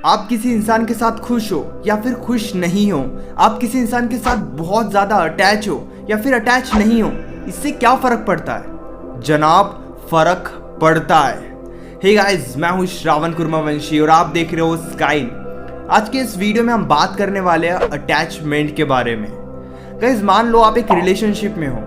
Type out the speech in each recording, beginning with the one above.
आप किसी इंसान के साथ खुश हो या फिर खुश नहीं हो, आप किसी इंसान के साथ बहुत ज़्यादा अटैच हो या फिर अटैच नहीं हो, इससे क्या फ़र्क पड़ता है? जनाब, फ़र्क पड़ता है। हे गाइस, मैं हूँ श्रावण कुर्मावंशी और आप देख रहे हो स्काई। आज के इस वीडियो में हम बात करने वाले हैं अटैचमेंट के बारे में। गाइस, मान लो आप एक रिलेशनशिप में हो,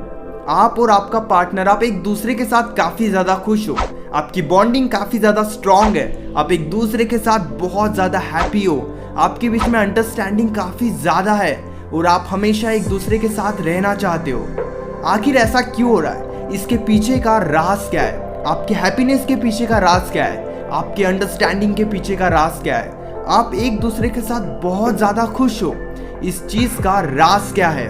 आप और आपका पार्टनर, आप एक दूसरे के साथ काफ़ी ज़्यादा खुश हो, आपकी बॉन्डिंग काफ़ी ज़्यादा स्ट्रॉन्ग है, आप एक दूसरे के साथ बहुत ज़्यादा हैप्पी हो, आपके बीच में अंडरस्टैंडिंग काफ़ी ज़्यादा है और आप हमेशा एक दूसरे के साथ रहना चाहते हो। आखिर ऐसा क्यों हो रहा है? इसके पीछे का राज क्या है? आपके हैप्पीनेस के पीछे का राज क्या है? आपके अंडरस्टैंडिंग के पीछे का राज क्या है? आप एक दूसरे के साथ बहुत ज़्यादा खुश हो, इस चीज़ का राज क्या है?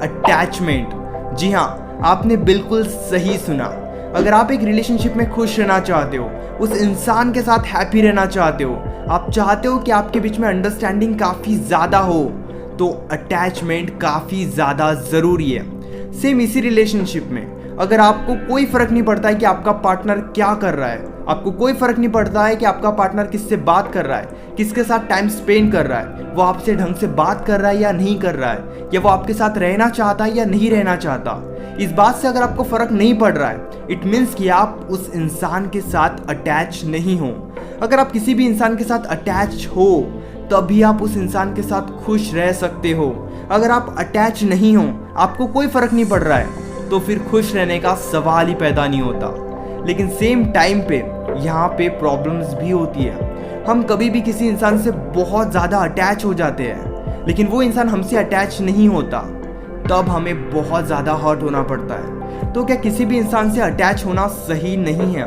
अटैचमेंट। जी हाँ, आपने बिल्कुल सही सुना। अगर आप एक रिलेशनशिप में खुश रहना चाहते हो, उस इंसान के साथ हैप्पी रहना चाहते हो, आप चाहते हो कि आपके बीच में अंडरस्टैंडिंग काफ़ी ज़्यादा हो, तो अटैचमेंट काफ़ी ज़्यादा ज़रूरी है। सेम इसी रिलेशनशिप में अगर आपको कोई फ़र्क नहीं पड़ता है कि आपका पार्टनर क्या कर रहा है, आपको कोई फ़र्क नहीं पड़ता है कि आपका पार्टनर किससे बात कर रहा है, किसके साथ टाइम स्पेंड कर रहा है, वो आपसे ढंग से बात कर रहा है या नहीं कर रहा है, या वो आपके साथ रहना चाहता है या नहीं रहना चाहता, इस बात से अगर आपको फ़र्क नहीं पड़ रहा है, इट मीन्स कि आप उस इंसान के साथ अटैच नहीं हो। अगर आप किसी भी इंसान के साथ अटैच हो, तभी आप उस इंसान के साथ खुश रह सकते हो। अगर आप अटैच नहीं हो, आपको कोई फ़र्क नहीं पड़ रहा है, तो फिर खुश रहने का सवाल ही पैदा नहीं होता। लेकिन सेम टाइम पे यहाँ पे प्रॉब्लम्स भी होती है। हम कभी भी किसी इंसान से बहुत ज़्यादा अटैच हो जाते हैं, लेकिन वो इंसान हमसे अटैच नहीं होता, तब हमें बहुत ज़्यादा हर्ट होना पड़ता है। तो क्या किसी भी इंसान से अटैच होना सही नहीं है?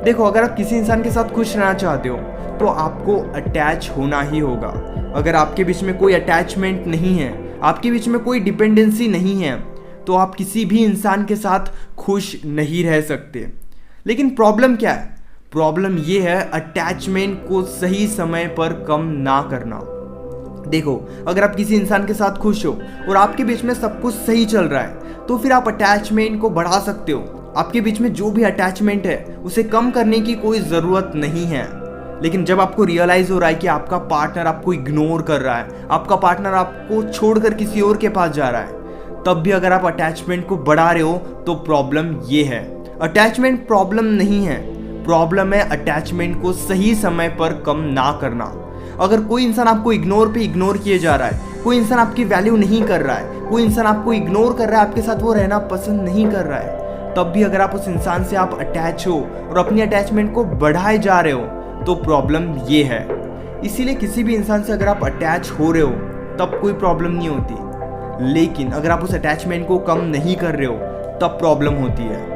देखो, अगर आप किसी इंसान के साथ खुश रहना चाहते हो, तो आपको अटैच होना ही होगा। अगर आपके बीच में कोई अटैचमेंट नहीं है, आपके बीच में कोई डिपेंडेंसी नहीं है, तो आप किसी भी इंसान के साथ खुश नहीं रह सकते। लेकिन प्रॉब्लम क्या है? प्रॉब्लम ये है अटैचमेंट को सही समय पर कम ना करना। देखो, अगर आप किसी इंसान के साथ खुश हो और आपके बीच में सब कुछ सही चल रहा है, तो फिर आप अटैचमेंट को बढ़ा सकते हो। आपके बीच में जो भी अटैचमेंट है, उसे कम करने की कोई ज़रूरत नहीं है। लेकिन जब आपको रियलाइज़ हो रहा है कि आपका पार्टनर आपको इग्नोर कर रहा है, आपका पार्टनर आपको छोड़कर किसी और के पास जा रहा है, तब भी अगर आप अटैचमेंट को बढ़ा रहे हो, तो प्रॉब्लम ये है। अटैचमेंट प्रॉब्लम नहीं है, प्रॉब्लम है अटैचमेंट को सही समय पर कम ना करना। अगर कोई इंसान आपको इग्नोर किए जा रहा है, कोई इंसान आपकी वैल्यू नहीं कर रहा है, कोई इंसान आपको इग्नोर कर रहा है, आपके साथ वो रहना पसंद नहीं कर रहा है, तब भी अगर आप उस इंसान से आप अटैच हो और अपनी अटैचमेंट को बढ़ाए जा रहे हो, तो प्रॉब्लम ये है। इसीलिए किसी भी इंसान से अगर आप अटैच हो रहे हो, तब कोई प्रॉब्लम नहीं होती। लेकिन अगर आप उस अटैचमेंट को कम नहीं कर रहे हो, तब प्रॉब्लम होती है।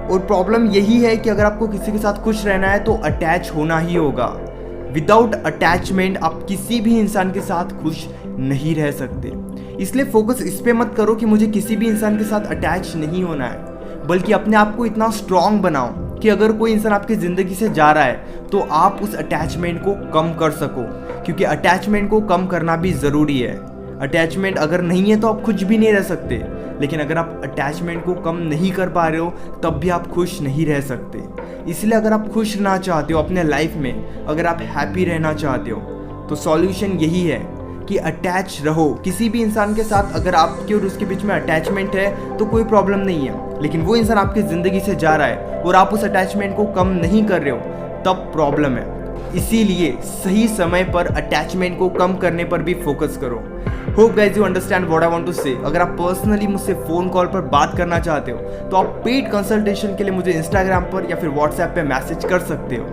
और प्रॉब्लम यही है कि अगर आपको किसी के साथ खुश रहना है, तो अटैच होना ही होगा। विदाउट अटैचमेंट आप किसी भी इंसान के साथ खुश नहीं रह सकते। इसलिए फोकस इस पे मत करो कि मुझे किसी भी इंसान के साथ अटैच नहीं होना है, बल्कि अपने आप को इतना स्ट्रांग बनाओ कि अगर कोई इंसान आपकी ज़िंदगी से जा रहा है, तो आप उस अटैचमेंट को कम कर सको, क्योंकि अटैचमेंट को कम करना भी ज़रूरी है। अटैचमेंट अगर नहीं है, तो आप कुछ भी नहीं रह सकते। लेकिन अगर आप अटैचमेंट को कम नहीं कर पा रहे हो, तब भी आप खुश नहीं रह सकते। इसलिए अगर आप खुश रहना चाहते हो अपने लाइफ में, अगर आप हैप्पी रहना चाहते हो, तो सॉल्यूशन यही है कि अटैच रहो किसी भी इंसान के साथ। अगर आपके और उसके बीच में अटैचमेंट है, तो कोई प्रॉब्लम नहीं है। लेकिन वो इंसान आपकी ज़िंदगी से जा रहा है और आप उस अटैचमेंट को कम नहीं कर रहे हो, तब प्रॉब्लम है। इसीलिए सही समय पर अटैचमेंट को कम करने पर भी फोकस करो। Hope guys you understand what I want to say. अगर आप पर्सनली मुझसे फ़ोन कॉल पर बात करना चाहते हो, तो आप पेड कंसल्टेशन के लिए मुझे इंस्टाग्राम पर या फिर व्हाट्सएप पे मैसेज कर सकते हो।